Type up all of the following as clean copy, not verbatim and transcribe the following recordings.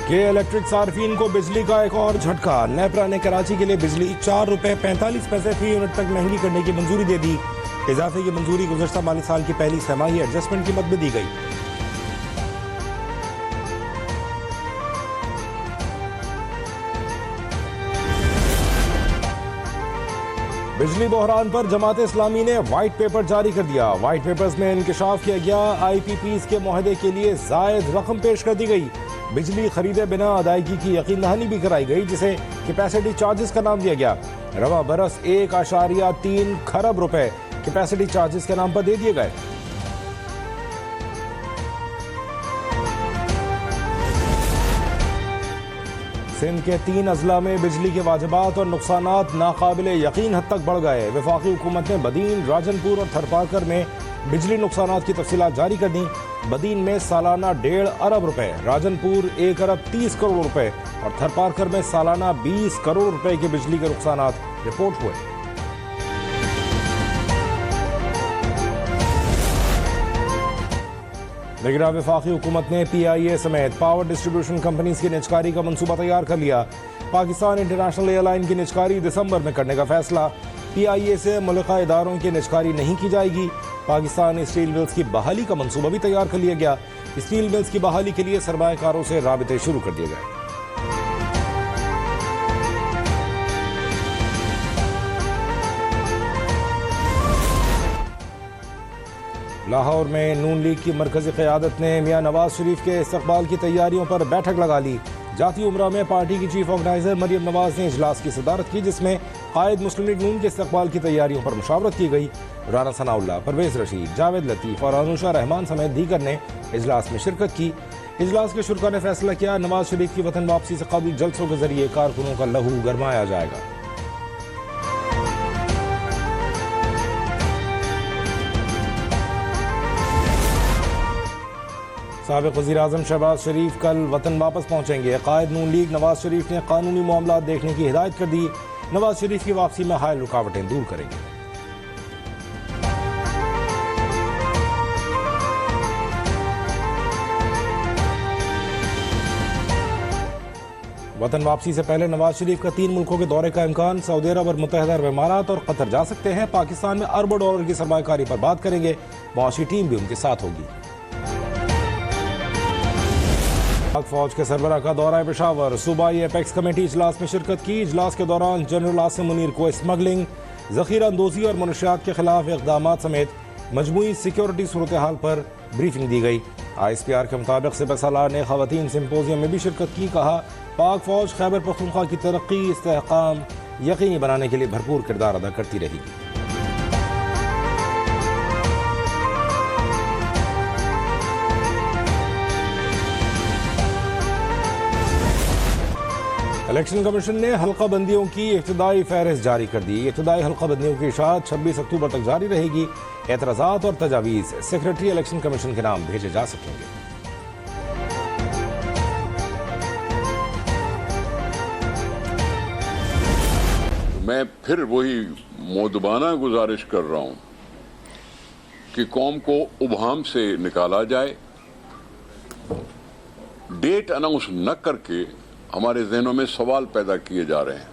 के इलेक्ट्रिक सार्फिन को बिजली का एक और झटका। नेपरा ने कराची के लिए बिजली ₹4.45 फी यूनिट तक महंगी करने की मंजूरी दे दी। इजाफे की मंजूरी गुज़श्ता माली साल की पहली छमाही एडजस्टमेंट कीमत में दी गई। बिजली बहरान पर जमात इस्लामी ने व्हाइट पेपर जारी कर दिया। व्हाइट पेपर्स में इंकशाफ किया गया IPPs के मुआहदे के लिए जायद रकम पेश कर दी गई। बिजली खरीदे बिना अदायगी की यकीन दहानी भी कराई गई, जिसे कैपेसिटी चार्जेस का नाम दिया गया। रवा बरस 1.3 खरब रुपए कैपेसिटी चार्जेस के नाम पर दे दिए गए। सिंध के 3 अजला में बिजली के वाजिबात और नुकसानात नाकाबिले यकीन हद तक बढ़ गए। वफाकी हुकूमत ने बदीन, राजनपुर और थरपारकर में बिजली नुकसानात की तफसीलात जारी कर दी। बदीन में सालाना 1.5 अरब रुपए, राजनपुर 1 अरब 30 करोड़ रुपए और थरपारकर में सालाना 20 करोड़ रुपए के बिजली के नुकसानात रिपोर्ट हुए। निगरान वफाकी हुकूमत ने PIA समेत पावर डिस्ट्रीब्यूशन कंपनीज की निजकारी का मंसूबा तैयार कर लिया। पाकिस्तान इंटरनेशनल एयरलाइन की निजकारी दिसंबर में करने का फैसला। PIA से मुल्का इदारों की निजकारी नहीं की जाएगी। पाकिस्तान स्टील मिल्स की बहाली का मंसूबा भी तैयार कर लिया गया। स्टील मिल्स की बहाली के लिए सरमायाकारों से राबिते शुरू कर दिए गए। लाहौर में नून लीग की मरकजी क़यादत ने मियां नवाज शरीफ के इस्तकबाल की तैयारियों पर बैठक लगा ली। जाती उम्रा में पार्टी की चीफ ऑर्गेनाइजर मरियम नवाज ने इजलास की सदारत की, जिसमें कायद मुस्लिम लीग नून के इस्तकबाल की तैयारियों पर मुशावरत की गई। राना सनाउल्लाह, परवेज रशीद, जावेद लतीफ़ और अनुशा रहमान समेत दीगर ने इजलास में शिरकत की। इजलास के शुरा ने फैसला किया, नवाज शरीफ की वतन वापसी से कबल जलसों के जरिए कारकुनों का लहू गरमाया जाएगा। साबिक़ वज़ीर आज़म शहबाज शरीफ कल वतन वापस पहुंचेंगे। कायद नून लीग नवाज शरीफ ने कानूनी मामलात देखने की हिदायत कर दी। नवाज शरीफ की वापसी में हायल रुकावटें दूर करेंगे। वतन वापसी से पहले नवाज शरीफ का 3 मुल्कों के दौरे का इम्कान। सऊदी अरब और मुत्तहिदा अरब इमारात और कतर जा सकते हैं। पाकिस्तान में अरबों डॉलर की सरमायाकारी पर बात करेंगे। मुआशी टीम भी उनके साथ होगी। पाक फौज के सरबराह का दौरा पेशावर। सूबाई एपेक्स कमेटी इजलास में शिरकत की। इजलास के दौरान जनरल आसिम मुनीर को स्मगलिंग, जखीरा अंदोजी और मनशियात के खिलाफ इक़दामात समेत मजमूई सिक्योरिटी सूरत हाल पर ब्रीफिंग दी गई। ISPR के मुताबिक सिपह सलार ने ख़वातीन सिम्पोजियम में भी शिरकत की। कहा, पाक फौज खैबर पख्तूनख्वा की तरक्की, इस्तेहकाम यकीनी बनाने के लिए भरपूर किरदार अदा करती रहेगी। इलेक्शन कमीशन ने हल्का बंदियों की इब्तिदाई फहरिस्त जारी कर दी। इब्तिदाई हल्का बंदियों की इशाअत 26 अक्टूबर तक जारी रहेगी। एतराज़ात और तजावीज़ सेक्रेटरी इलेक्शन कमीशन के नाम भेजे जा सकेंगे। मैं फिर वही मोदबाना गुजारिश कर रहा हूं कि कौम को उबहम से निकाला जाए। डेट अनाउंस न करके हमारे जहनों में सवाल पैदा किए जा रहे हैं।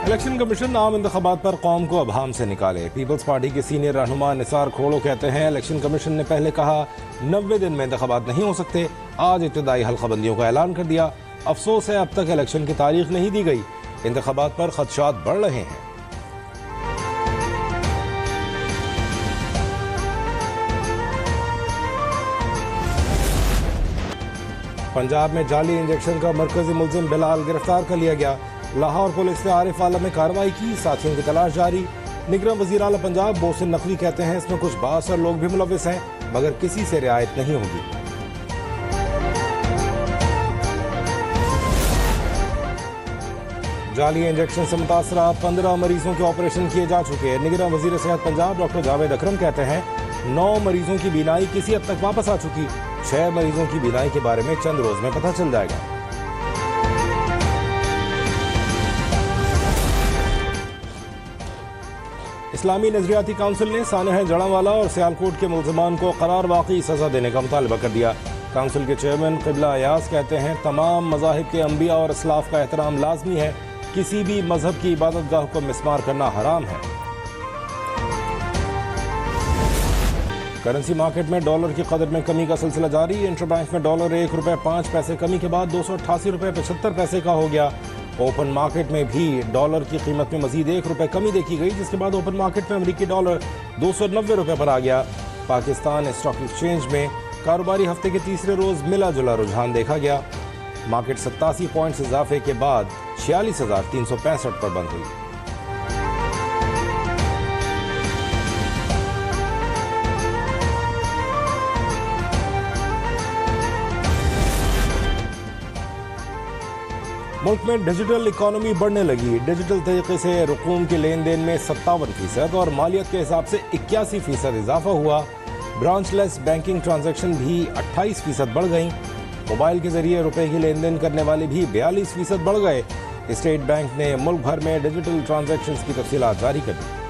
इलेक्शन कमीशन आम इंतखाबात पर कौम को अभाम से निकाले। पीपल्स पार्टी के सीनियर रहनुमा निसार खोड़ो कहते हैं, इलेक्शन कमीशन ने पहले कहा 90 दिन में इंतखाबात नहीं हो सकते। आज इब्तिदाई हल्काबंदियों का ऐलान कर दिया। अफसोस है अब तक इलेक्शन की तारीख नहीं दी गई। इंतखाबात पर खदशात बढ़ रहे हैं। पंजाब में जाली इंजेक्शन का मरकजी मुलजिम बिलाल गिरफ्तार कर लिया गया। लाहौर पुलिस ने आरिफ आलम में कार्रवाई की। साथियों की तलाश जारी। निगरान वज़ीर आला पंजाब मोहसिन नकवी कहते हैं, इसमें कुछ बासर लोग भी मुलविस हैं, मगर किसी से रियायत नहीं होगी। जाली इंजेक्शन से मुतासरा 15 मरीजों के ऑपरेशन किए जा चुके हैं। निगरान वज़ीर सेहत पंजाब डॉक्टर जावेद अकरम कहते हैं, 9 मरीजों की बीनाई किसी हद तक वापस आ चुकी। 6 मरीजों की बीनाई के बारे में चंद रोज में पता चल जाएगा। इस्लामी नजरियाती काउंसिल ने सानह जड़ावाला और सियालकोट के मुलजमान को करार वाकई सजा देने का मुतालबा कर दिया। काउंसिल के चेयरमैन क़िबला अयाज कहते हैं तमाम मज़ाहिब के अंबिया और असलाफ का एहतराम लाजमी है, किसी भी मजहब की इबादतगाह को मिस्मार करना हराम है। करेंसी मार्केट में डॉलर की कदर में कमी का सिलसिला जारी। इंटरबैंक में डॉलर 1 रुपये 5 पैसे कमी के बाद 288 रुपये 75 पैसे का हो गया। ओपन मार्केट में भी डॉलर की कीमत में मजीद 1 रुपये कमी देखी गई, जिसके बाद ओपन मार्केट में अमरीकी डॉलर 290 रुपये पर आ गया। पाकिस्तान स्टॉक एक्सचेंज में कारोबारी हफ्ते के तीसरे रोज मिला जुला रुझान देखा गया। मार्केट 87 पॉइंट्स इजाफे के बाद 46,365 पर बंद हुई। मुल्क में डिजिटल इकॉनमी बढ़ने लगी। डिजिटल तरीके से रकूम के लेन देन में 57% और मालियत के हिसाब से 81% इजाफा हुआ। ब्रांचलेस बैंकिंग ट्रांजैक्शन भी 28% बढ़ गई। मोबाइल के जरिए रुपए की लेन देन करने वाले भी 42% बढ़ गए। स्टेट बैंक ने मुल्क भर में डिजिटल ट्रांजैक्शंस की तफसीलात जारी कर दी।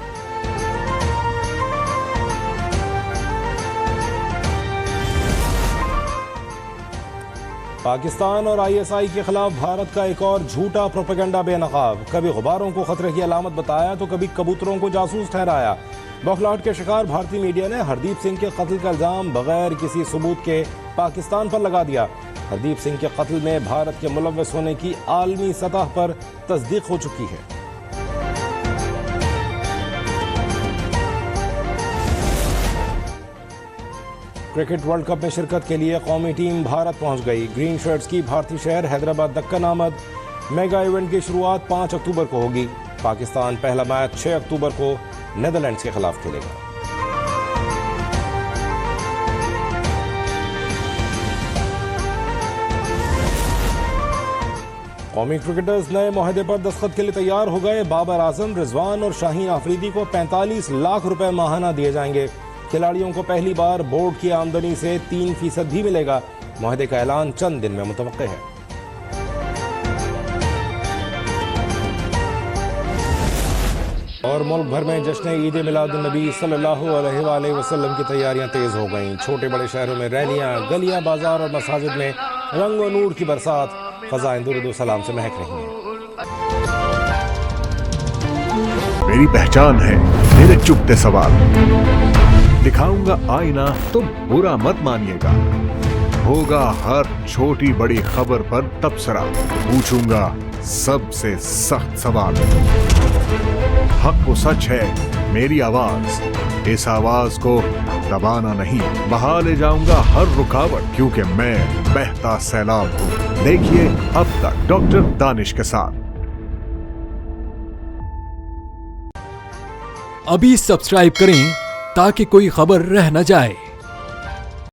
पाकिस्तान और ISI के खिलाफ भारत का एक और झूठा प्रोपेगेंडा बेनकाब। कभी गुबारों को खतरे की अलामत बताया तो कभी कबूतरों को जासूस ठहराया। बौखलाहट के शिकार भारतीय मीडिया ने हरदीप सिंह के कत्ल का इल्जाम बगैर किसी सबूत के पाकिस्तान पर लगा दिया। हरदीप सिंह के कत्ल में भारत के मुलव्वस होने की आलमी सतह पर तस्दीक हो चुकी है। क्रिकेट वर्ल्ड कप में शिरकत के लिए कौमी टीम भारत पहुंच गई। ग्रीन शर्ट्स की भारतीय शहर हैदराबाद दक्कन आमद। मेगा इवेंट की शुरुआत 5 अक्टूबर को होगी। पाकिस्तान पहला मैच 6 अक्टूबर को नेदरलैंड्स के खिलाफ खेलेगा। कौमी क्रिकेटर्स नए मुआहदे पर दस्तखत के लिए तैयार हो गए। बाबर आजम, रिजवान और शाहीन आफरीदी को 45 लाख रुपए माहाना दिए जाएंगे। खिलाड़ियों को पहली बार बोर्ड की आमदनी से 3% भी मिलेगा। मुआहदे का ऐलान चंद दिन में मुतवक्के है। और मुल्क भर में जश्न ईद मिलादुन्नबी सल्लल्लाहु अलैहि वसल्लम की तैयारियां तेज हो गईं। छोटे बड़े शहरों में रैलियां, गलियां, बाजार और मसाजिद में रंग और नूर की बरसात फ़ज़ाएं दुरूद व सलाम से महक रही हैं। मेरी पहचान है मेरे चुपते सवाल। दिखाऊंगा आईना तो बुरा मत मानिएगा। होगा हर छोटी बड़ी खबर पर तबसरा। पूछूंगा सबसे सख्त सवाल। हक वो सच है मेरी आवाज। इस आवाज को दबाना नहीं, बहा ले जाऊंगा हर रुकावट, क्योंकि मैं बहता सैलाब हूँ। देखिए अब तक डॉक्टर दानिश के साथ। अभी सब्सक्राइब करें ताकि कोई खबर रह न जाए।